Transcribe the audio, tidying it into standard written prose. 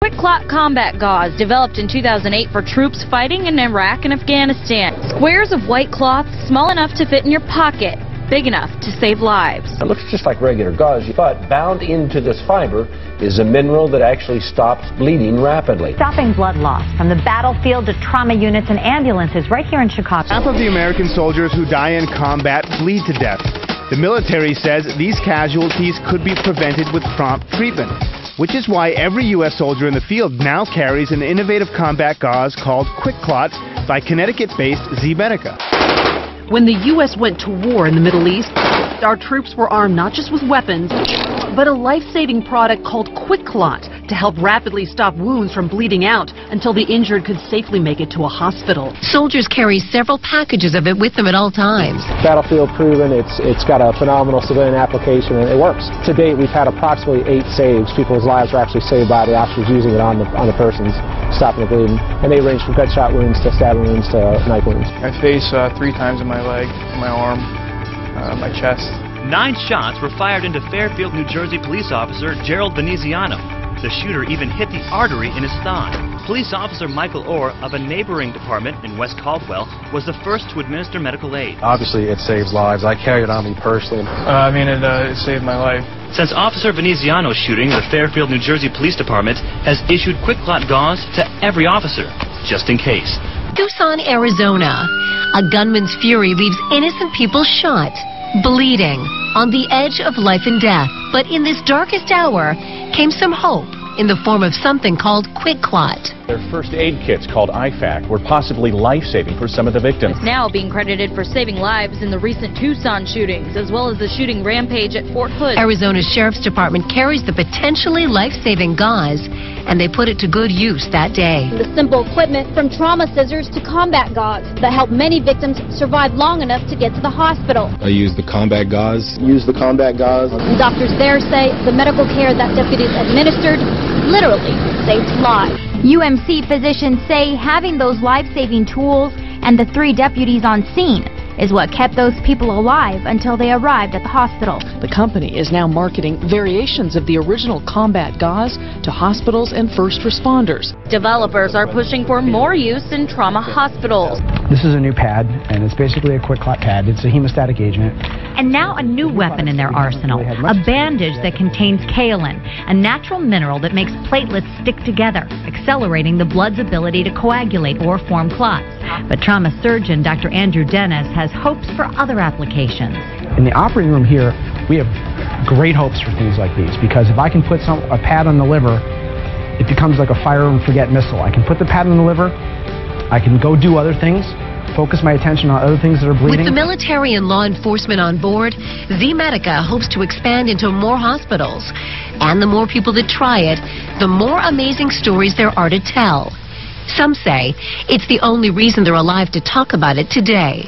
QuickClot combat gauze developed in 2008 for troops fighting in Iraq and Afghanistan. Squares of white cloth small enough to fit in your pocket, big enough to save lives. It looks just like regular gauze, but bound into this fiber is a mineral that actually stops bleeding rapidly. Stopping blood loss from the battlefield to trauma units and ambulances right here in Chicago. Half of the American soldiers who die in combat bleed to death. The military says these casualties could be prevented with prompt treatment, which is why every U.S. soldier in the field now carries an innovative combat gauze called QuickClot by Connecticut-based Z-Medica. When the U.S. went to war in the Middle East, our troops were armed not just with weapons, but a life-saving product called QuickClot to help rapidly stop wounds from bleeding out until the injured could safely make it to a hospital. Soldiers carry several packages of it with them at all times. Battlefield proven, it's got a phenomenal civilian application, and it works. To date, we've had approximately 8 saves. People's lives were actually saved by the officers using it on the persons, stopping the bleeding. And they range from gunshot wounds to stabbing wounds to knife wounds. I faced 3 times in my leg, my arm, my chest. 9 shots were fired into Fairfield, New Jersey police officer Gerald Veneziano. The shooter even hit the artery in his thigh. Police officer Michael Orr of a neighboring department in West Caldwell was the first to administer medical aid. Obviously, it saves lives. I carry it on me personally. It saved my life. Since Officer Veneziano's shooting, the Fairfield, New Jersey Police Department has issued QuickClot gauze to every officer, just in case. Tucson, Arizona. A gunman's fury leaves innocent people shot, bleeding, on the edge of life and death. But in this darkest hour came some hope in the form of something called QuickClot. Their first aid kits, called IFAC, were possibly life-saving for some of the victims. Now being credited for saving lives in the recent Tucson shootings, as well as the shooting rampage at Fort Hood. Arizona's Sheriff's Department carries the potentially life-saving gauze, and they put it to good use that day. The simple equipment from trauma scissors to combat gauze that help many victims survive long enough to get to the hospital. I use the combat gauze. Doctors there say the medical care that deputies administered literally saved lives. UMC physicians say having those life-saving tools and the 3 deputies on scene is what kept those people alive until they arrived at the hospital. The company is now marketing variations of the original combat gauze to hospitals and first responders. Developers are pushing for more use in trauma hospitals. This is a new pad, and it's basically a QuickClot pad. It's a hemostatic agent. And now a new weapon in their arsenal, a bandage that contains kaolin, a natural mineral that makes platelets stick together, accelerating the blood's ability to coagulate or form clots. But trauma surgeon Dr. Andrew Dennis has hopes for other applications. In the operating room here, we have great hopes for things like these, because if I can put a pad on the liver, it becomes like a fire and forget missile. I can put the pad on the liver, I can go do other things, focus my attention on other things that are bleeding. With the military and law enforcement on board, Z-Medica hopes to expand into more hospitals. And the more people that try it, the more amazing stories there are to tell. Some say it's the only reason they're alive to talk about it today.